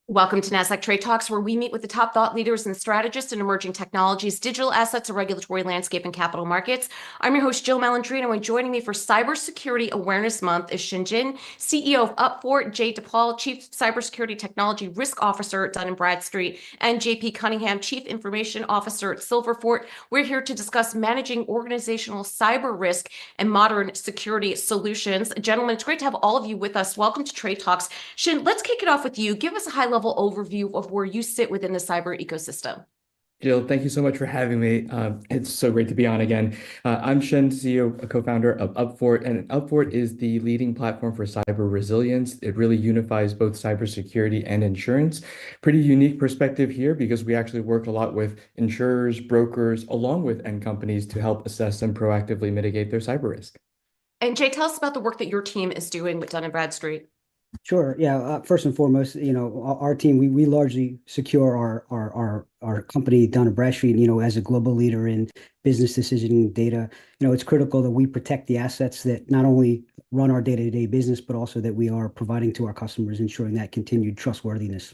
Welcome to Nasdaq TradeTalks, where we meet with the top thought leaders and strategists in emerging technologies, digital assets, and regulatory landscape and capital markets. I'm your host, Jill Malandrino, and joining me for Cybersecurity Awareness Month is Xing Xin, CEO of Upfort, DePaul, Chief Cybersecurity Technology Risk Officer at Dun Bradstreet, and JP Cunningham, Chief Information Officer at Silverfort. We're here to discuss managing organizational cyber risk and modern security solutions. Gentlemen, it's great to have all of you with us. Welcome to Trade Talks. Xin, let's kick it off with you. Give us a high-level overview of where you sit within the cyber ecosystem. Jill, thank you so much for having me. It's so great to be on again. I'm Shen, CEO, co-founder of Upfort, and Upfort is the leading platform for cyber resilience. It really unifies both cybersecurity and insurance. Pretty unique perspective here because we actually work a lot with insurers, brokers, along with end companies to help assess and proactively mitigate their cyber risk. And Jay, tell us about the work that your team is doing with Dun Bradstreet. Sure. Yeah. First and foremost, our team, we largely secure our company, Dun Bradstreet, as a global leader in business decisioning data. It's critical that we protect the assets that not only run our day-to-day business, but also that we are providing to our customers, ensuring that continued trustworthiness.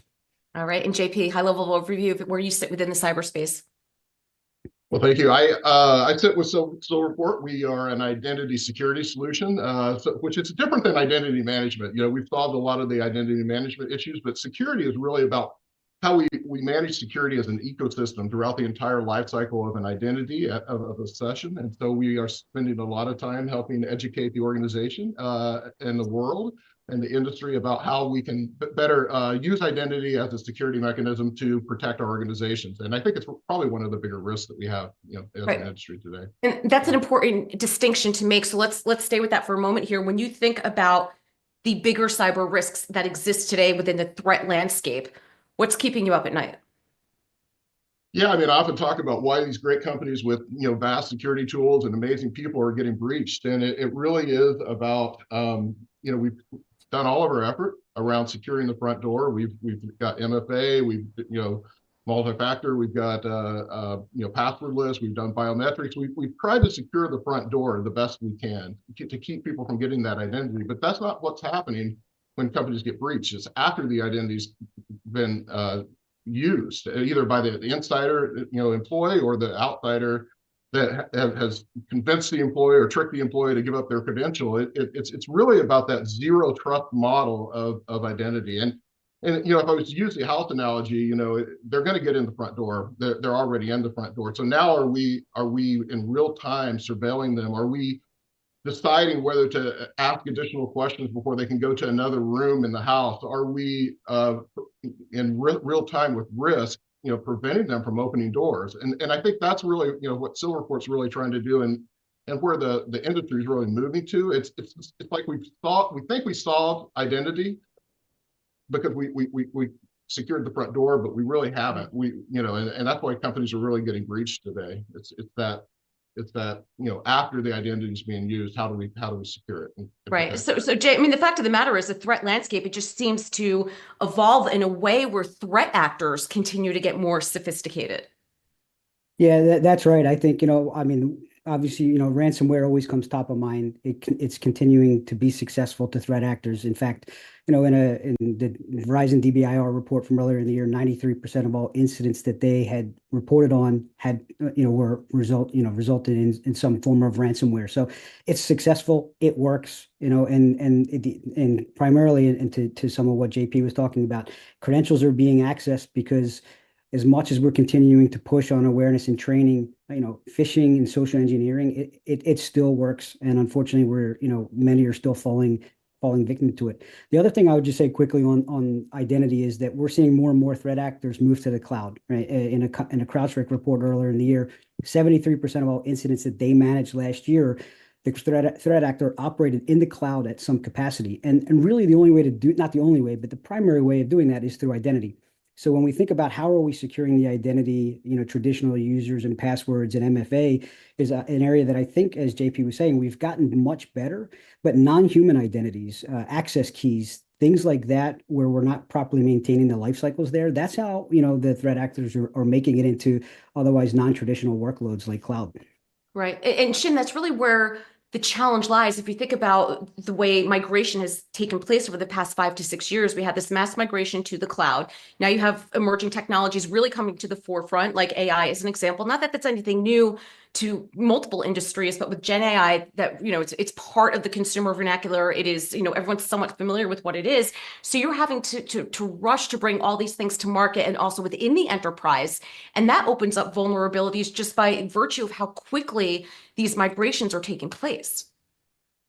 All right. And JP, high-level overview of where you sit within the cyberspace. Well, thank you. I sit with Silverfort. We are an identity security solution, which is different than identity management. We've solved a lot of the identity management issues, but security is really about how we manage security as an ecosystem throughout the entire life cycle of an identity of a session. And so we are spending a lot of time helping educate the organization and the world and the industry about how we can better use identity as a security mechanism to protect our organizations. And I think it's probably one of the bigger risks that we have, as an industry today. And that's an important distinction to make. So let's stay with that for a moment here. When you think about the bigger cyber risks that exist today within the threat landscape, what's keeping you up at night? Yeah, I often talk about why these great companies with vast security tools and amazing people are getting breached, and it really is about we've done all of our effort around securing the front door. We've got MFA, we've multi-factor, we've got passwordless, we've done biometrics. We've tried to secure the front door the best we can to keep people from getting that identity. But that's not what's happening when companies get breached. It's after the identity's been used, either by the insider employee or the outsider that has convinced the employee or tricked the employee to give up their credential. It's really about that zero trust model of identity. And if I was to use the house analogy, they're going to get in the front door. They're already in the front door. So now are we in real time surveilling them? Are we deciding whether to ask additional questions before they can go to another room in the house? Are we in real time with risk, preventing them from opening doors? And I think that's really, what Silverfort's really trying to do, and where the industry is really moving to. It's like we think we solved identity because we secured the front door, but we really haven't. And that's why companies are really getting breached today. It's that after the identity is being used, how do we secure it? Right. So Jay, the fact of the matter is the threat landscape, it just seems to evolve in a way where threat actors continue to get more sophisticated. Yeah, that's right. I think, obviously, ransomware always comes top of mind. It's continuing to be successful to threat actors. In fact, in the Verizon DBIR report from earlier in the year, 93% of all incidents that they had reported on resulted in some form of ransomware. So it's successful. It works. And primarily, and to some of what JP was talking about, credentials are being accessed because as much as we're continuing to push on awareness and training, phishing and social engineering, it still works. And unfortunately, many are still falling victim to it. The other thing I would just say quickly on identity is that we're seeing more and more threat actors move to the cloud. Right? In a CrowdStrike report earlier in the year, 73% of all incidents that they managed last year, the threat actor operated in the cloud at some capacity. And really the only way to do, not the only way, but the primary way of doing that is through identity. So when we think about how are we securing the identity, traditional users and passwords and MFA is an area that I think, as JP was saying, we've gotten much better, but non-human identities, access keys, things like that, where we're not properly maintaining the life cycles there, that's how, the threat actors are making it into otherwise non-traditional workloads like cloud. Right. And Xin, that's really where the challenge lies, if you think about the way migration has taken place over the past 5 to 6 years, we had this mass migration to the cloud. Now you have emerging technologies really coming to the forefront, like AI as an example. Not that that's anything new to multiple industries, but with Gen AI, that, it's part of the consumer vernacular. It is, everyone's somewhat familiar with what it is. So you're having to rush to bring all these things to market, and also within the enterprise. And that opens up vulnerabilities just by virtue of how quickly these migrations are taking place.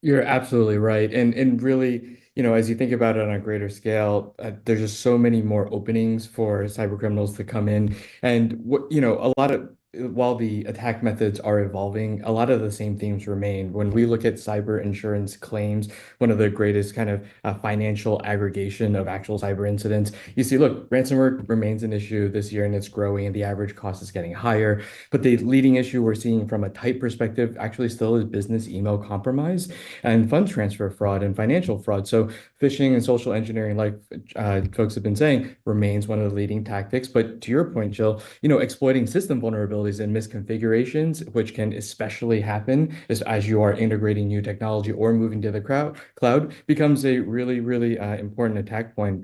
You're absolutely right. And really, as you think about it on a greater scale, there's just so many more openings for cyber criminals to come in. And a lot of while the attack methods are evolving, a lot of the same themes remain. When we look at cyber insurance claims, one of the greatest kind of financial aggregation of actual cyber incidents, you see, look, ransomware remains an issue this year and it's growing and the average cost is getting higher. But the leading issue we're seeing from a type perspective actually still is business email compromise and funds transfer fraud and financial fraud. So phishing and social engineering, like folks have been saying, remains one of the leading tactics. But to your point, Jill, exploiting system vulnerabilities and misconfigurations, which can especially happen as you are integrating new technology or moving to the cloud, becomes a really, really important attack point.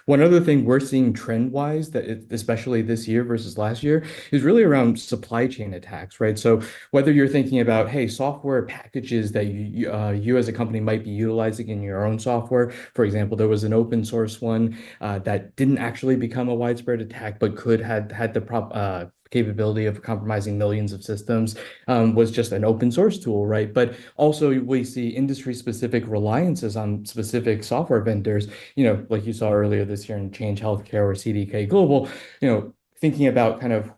One other thing we're seeing trend-wise, especially this year versus last year, is really around supply chain attacks, right? So whether you're thinking about, hey, software packages that you as a company might be utilizing in your own software. For example, there was an open source one that didn't actually become a widespread attack, but could had the capability of compromising millions of systems, was just an open source tool, right? But also we see industry specific reliances on specific software vendors, like you saw earlier this year in Change Healthcare or CDK Global, thinking about kind of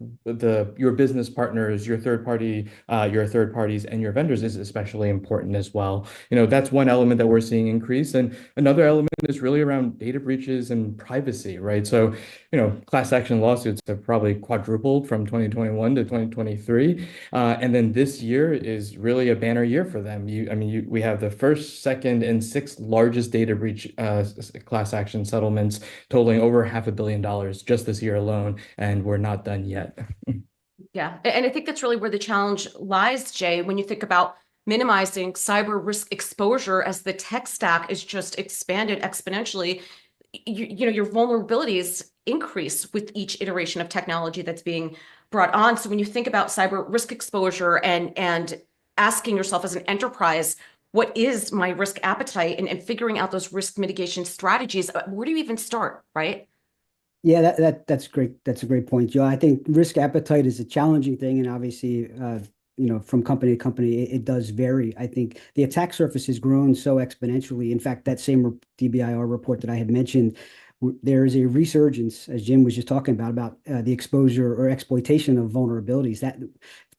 your business partners, your third parties, and your vendors is especially important as well. That's one element that we're seeing increase, and another element is really around data breaches and privacy, right? So, class action lawsuits have probably quadrupled from 2021 to 2023, and then this year is really a banner year for them. We have the first, second, and sixth largest data breach class action settlements, totaling over $500 million just this year alone. And we're not done yet. Yeah, and I think that's really where the challenge lies, Jay, when you think about minimizing cyber risk exposure as the tech stack is just expanded exponentially. Your vulnerabilities increase with each iteration of technology that's being brought on. So when you think about cyber risk exposure and asking yourself as an enterprise, what is my risk appetite, and figuring out those risk mitigation strategies, where do you even start, right? Yeah, that's great. That's a great point, Joe. I think risk appetite is a challenging thing, and obviously, from company to company, it does vary. I think the attack surface has grown so exponentially. In fact, that same DBIR report that I had mentioned, there is a resurgence, as Jim was just talking about the exposure or exploitation of vulnerabilities. That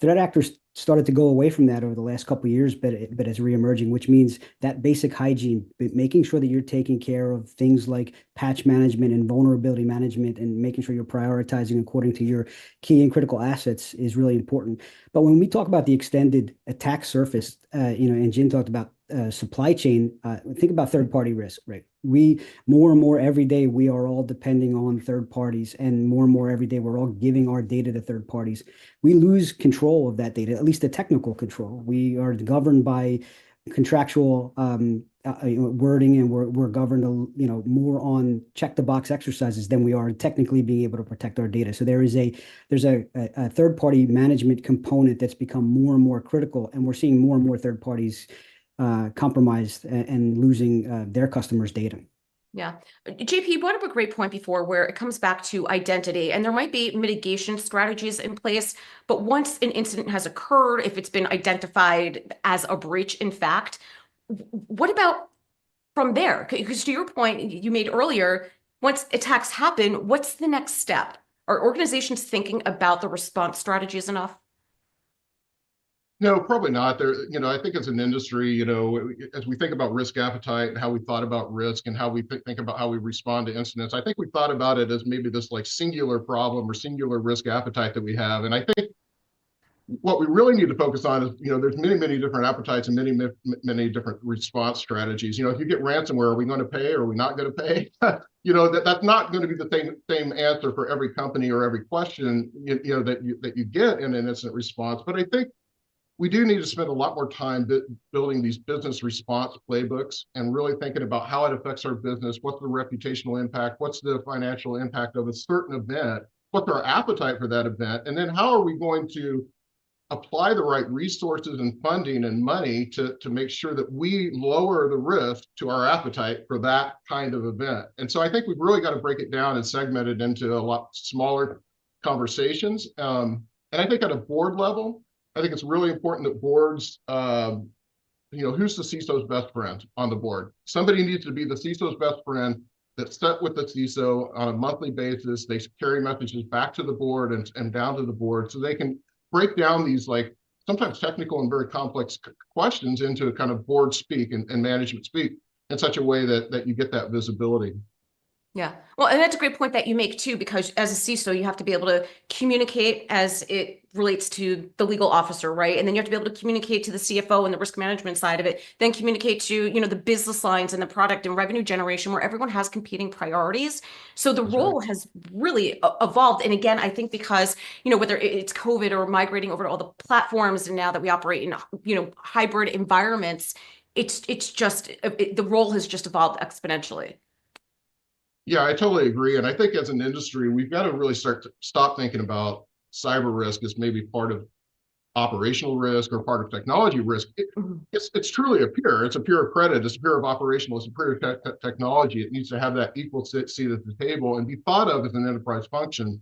threat actors started to go away from that over the last couple of years, but it's reemerging, which means that basic hygiene, making sure that you're taking care of things like patch management and vulnerability management, and making sure you're prioritizing according to your key and critical assets is really important. But when we talk about the extended attack surface, and Jim talked about supply chain, think about third-party risk, right? We more and more every day, we are all depending on third parties, and more every day, we're all giving our data to third parties. We lose control of that data, at least the technical control. We are governed by contractual wording, and we're governed, more on check the box exercises than we are technically being able to protect our data. So there's a third party management component that's become more and more critical, and we're seeing more and more third parties compromised and losing their customers' data. Yeah. JP, you brought up a great point before, where it comes back to identity, and there might be mitigation strategies in place, but once an incident has occurred, if it's been identified as a breach, in fact, what about from there? Because to your point you made earlier, once attacks happen, what's the next step? Are organizations thinking about the response strategies enough? No, probably not. I think as an industry, as we think about risk appetite and how we thought about risk and how we think about how we respond to incidents, I think we thought about it as maybe this like singular problem or singular risk appetite that we have. And I think what we really need to focus on is, there's many different appetites and many different response strategies. If you get ransomware, are we going to pay or are we not going to pay? That's not going to be the same answer for every company or every question, that you get in an incident response. But I think we do need to spend a lot more time building these business response playbooks and really thinking about how it affects our business, what's the reputational impact, what's the financial impact of a certain event, what's our appetite for that event, and then how are we going to apply the right resources and funding and money to make sure that we lower the risk to our appetite for that kind of event. And so I think we've really got to break it down and segment it into a lot smaller conversations. And I think at a board level, I think it's really important that boards, who's the CISO's best friend on the board? Somebody needs to be the CISO's best friend that's set with the CISO on a monthly basis. They carry messages back to the board and down to the board so they can break down these like sometimes technical and very complex questions into kind of board speak and management speak in such a way that you get that visibility. Yeah. Well, and that's a great point that you make too, because as a CISO, you have to be able to communicate as it relates to the legal officer, right? And then you have to be able to communicate to the CFO and the risk management side of it, then communicate to, the business lines and the product and revenue generation where everyone has competing priorities. So the role has really evolved. And again, I think because, whether it's COVID or migrating over to all the platforms and now that we operate in, hybrid environments, it's just, the role has just evolved exponentially. Yeah, I totally agree. And I think as an industry, we've got to really stop thinking about cyber risk as maybe part of operational risk or part of technology risk. It's truly a peer. It's a peer of credit. It's a peer of operational. It's a peer of technology. It needs to have that equal seat at the table and be thought of as an enterprise function.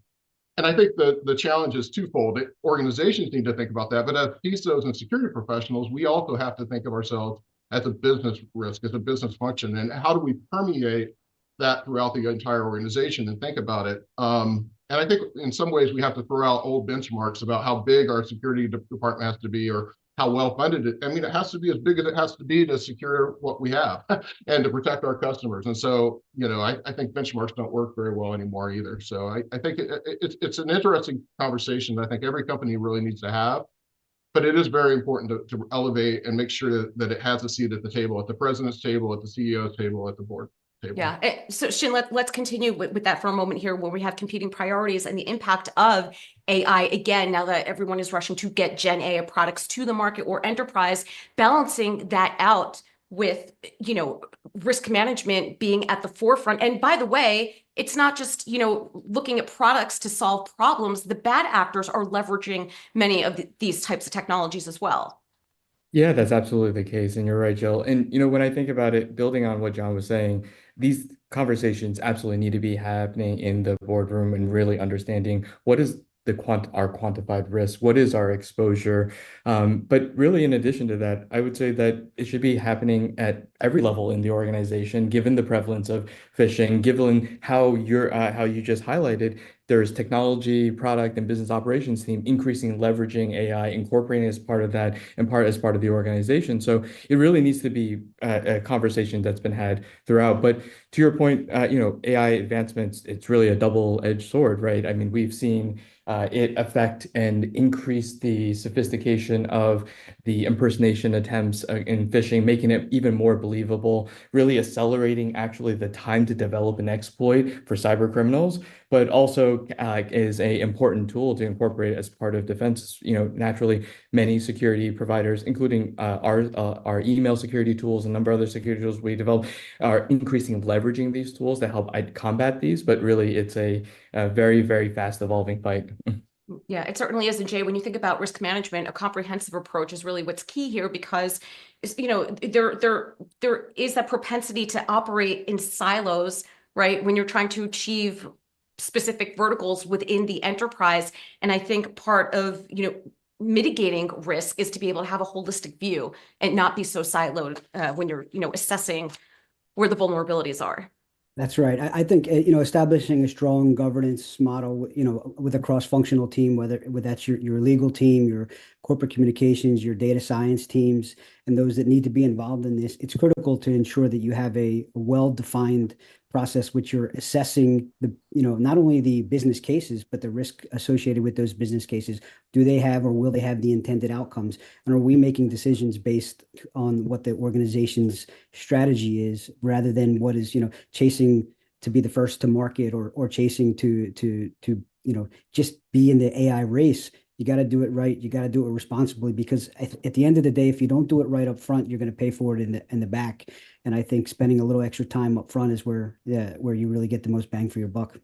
And I think the challenge is twofold. Organizations need to think about that, but as CISOs and security professionals, we also have to think of ourselves as a business risk, as a business function. And how do we permeate that throughout the entire organization and think about it. And I think in some ways we have to throw out old benchmarks about how big our security department has to be or how well funded it. I mean, it has to be as big as it has to be to secure what we have and to protect our customers. And so, I think benchmarks don't work very well anymore either. So I think it's an interesting conversation that I think every company really needs to have. But it is very important to elevate and make sure that it has a seat at the table, at the president's table, at the CEO's table, at the board table. Yeah. So Xin, let's continue with that for a moment here where we have competing priorities and the impact of AI. Again, now that everyone is rushing to get Gen AI products to the market or enterprise, balancing that out with, risk management being at the forefront. And by the way, it's not just, looking at products to solve problems. The bad actors are leveraging many of these types of technologies as well. Yeah, that's absolutely the case. And you're right, Jill. And, when I think about it, building on what John was saying, these conversations absolutely need to be happening in the boardroom and really understanding what is our quantified risk, what is our exposure. But really, in addition to that, I would say that it should be happening at every level in the organization, given the prevalence of phishing, given how you just highlighted, there's technology, product, and business operations team increasing leveraging AI, incorporating as part of that and as part of the organization. So it really needs to be a conversation that's been had throughout. But to your point, AI advancements, it's really a double-edged sword, right? I mean, we've seen it affect and increase the sophistication of the impersonation attempts in phishing, making it even more believable, really accelerating actually the time to develop an exploit for cyber criminals, but also is an important tool to incorporate as part of defense. Naturally, many security providers, including our email security tools and a number of other security tools we develop, are increasingly leveraging these tools to help combat these. But really, it's a very, very fast evolving fight. Yeah, it certainly is. And Jay, when you think about risk management, a comprehensive approach is really what's key here because, there is that propensity to operate in silos, right? When you're trying to achieve specific verticals within the enterprise. And I think part of, mitigating risk is to be able to have a holistic view and not be so siloed when you're, assessing where the vulnerabilities are. That's right. I think, establishing a strong governance model, with a cross-functional team, whether that's your legal team, your corporate communications, your data science teams, and those that need to be involved in this, it's critical to ensure that you have a well-defined process which you're assessing not only the business cases, but the risk associated with those business cases. Do they have or will they have the intended outcomes? And are we making decisions based on what the organization's strategy is rather than what is, chasing to be the first to market or chasing to just be in the AI race You got to do it right. You got to do it responsibly, because at the end of the day, if you don't do it right up front, you're going to pay for it in the back. And I think spending a little extra time up front is where you really get the most bang for your buck.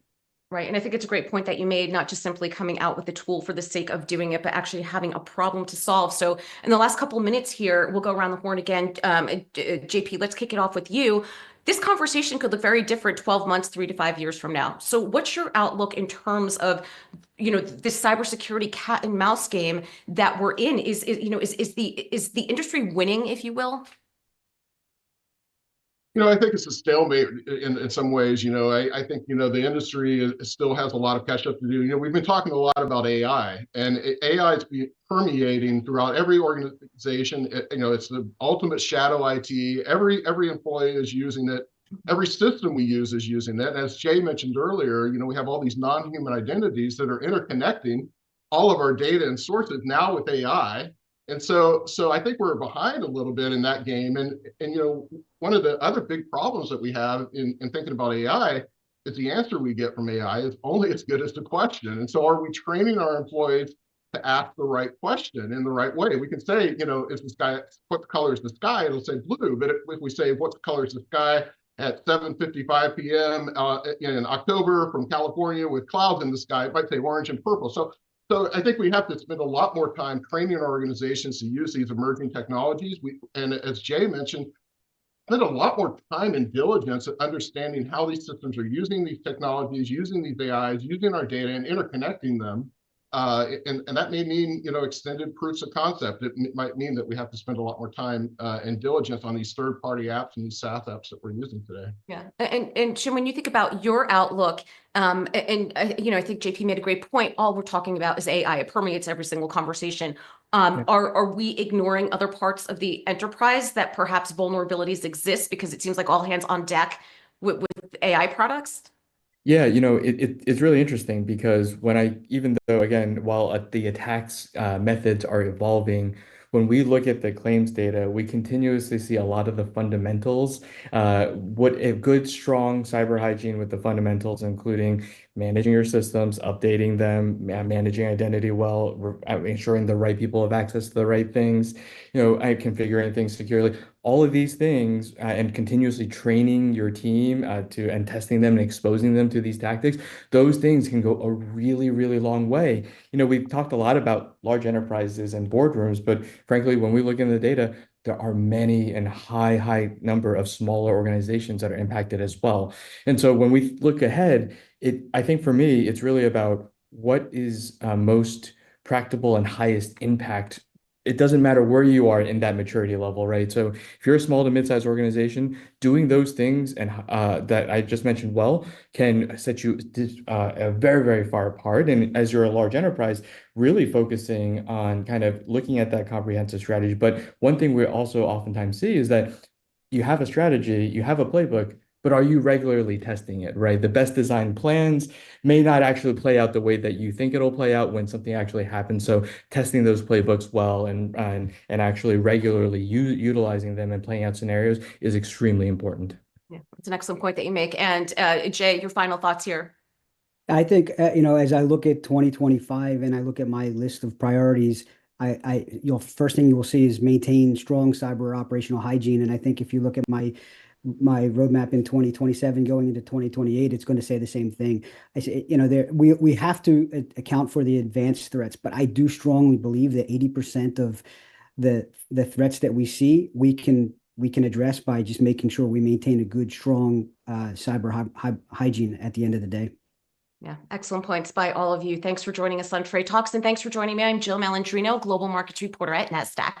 Right. And I think it's a great point that you made, not just simply coming out with the tool for the sake of doing it, but actually having a problem to solve. So in the last couple of minutes here, we'll go around the horn again. JP, let's kick it off with you. This conversation could look very different 12 months, 3 to 5 years from now. So what's your outlook in terms of, this cybersecurity cat and mouse game that we're in? Is the industry winning, if you will? I think it's a stalemate in some ways. I think, the industry still has a lot of catch up to do. We've been talking a lot about AI, and AI is permeating throughout every organization. It's the ultimate shadow IT. Every employee is using it. Every system we use is using it. And as Jay mentioned earlier, we have all these non-human identities that are interconnecting all of our data and sources now with AI. And so I think we're behind a little bit in that game. And one of the other big problems that we have in thinking about AI is the answer we get from AI is only as good as the question. And so are we training our employees to ask the right question in the right way? We can say, is the sky, what color is the sky? It'll say blue. But if we say, what color is the sky at 7:55 p.m. In October from California with clouds in the sky, it might say orange and purple. So I think we have to spend a lot more time training our organizations to use these emerging technologies. And as Jay mentioned, spend a lot more time and diligence at understanding how these systems are using these technologies, using these AIs, using our data and interconnecting them. And that may mean, extended proofs of concept. It might mean that we have to spend a lot more time and diligence on these third-party apps and these SaaS apps that we're using today. Yeah. And Shin, when you think about your outlook, I think JP made a great point. All we're talking about is AI. It permeates every single conversation. Are we ignoring other parts of the enterprise that perhaps vulnerabilities exist because it seems like all hands on deck with AI products? Yeah, it's really interesting because even though, again, while the attacks methods are evolving, when we look at the claims data, we continuously see a lot of the fundamentals. What a good, strong cyber hygiene with the fundamentals, including managing your systems, updating them, managing identity well, ensuring the right people have access to the right things, configuring things securely. All of these things and continuously training your team and testing them and exposing them to these tactics, those things can go a really, really long way. We've talked a lot about large enterprises and boardrooms, but frankly, when we look into the data, there are many and high number of smaller organizations that are impacted as well. And so when we look ahead, I think for me, it's really about what is most practical and highest impact. It doesn't matter where you are in that maturity level, right? So if you're a small to mid-sized organization, doing those things and that I just mentioned can set you very, very far apart. And as you're a large enterprise, really focusing on kind of looking at that comprehensive strategy. But one thing we also oftentimes see is that you have a strategy, you have a playbook, but are you regularly testing it, right? The best designed plans may not actually play out the way that you think it'll play out when something actually happens. So testing those playbooks well and actually regularly utilizing them and playing out scenarios is extremely important. Yeah, it's an excellent point that you make. And Jay, your final thoughts here. I think, as I look at 2025 and I look at my list of priorities, first thing you will see is maintain strong cyber operational hygiene. And I think if you look at my roadmap in 2027 going into 2028, it's going to say the same thing. I say, we have to account for the advanced threats, but I do strongly believe that 80% of the threats that we see, we can address by just making sure we maintain a good, strong cyber hygiene at the end of the day. Yeah, excellent points by all of you. Thanks for joining us on Trade Talks, and thanks for joining me. I'm Jill Malandrino, Global Markets Reporter at Nasdaq.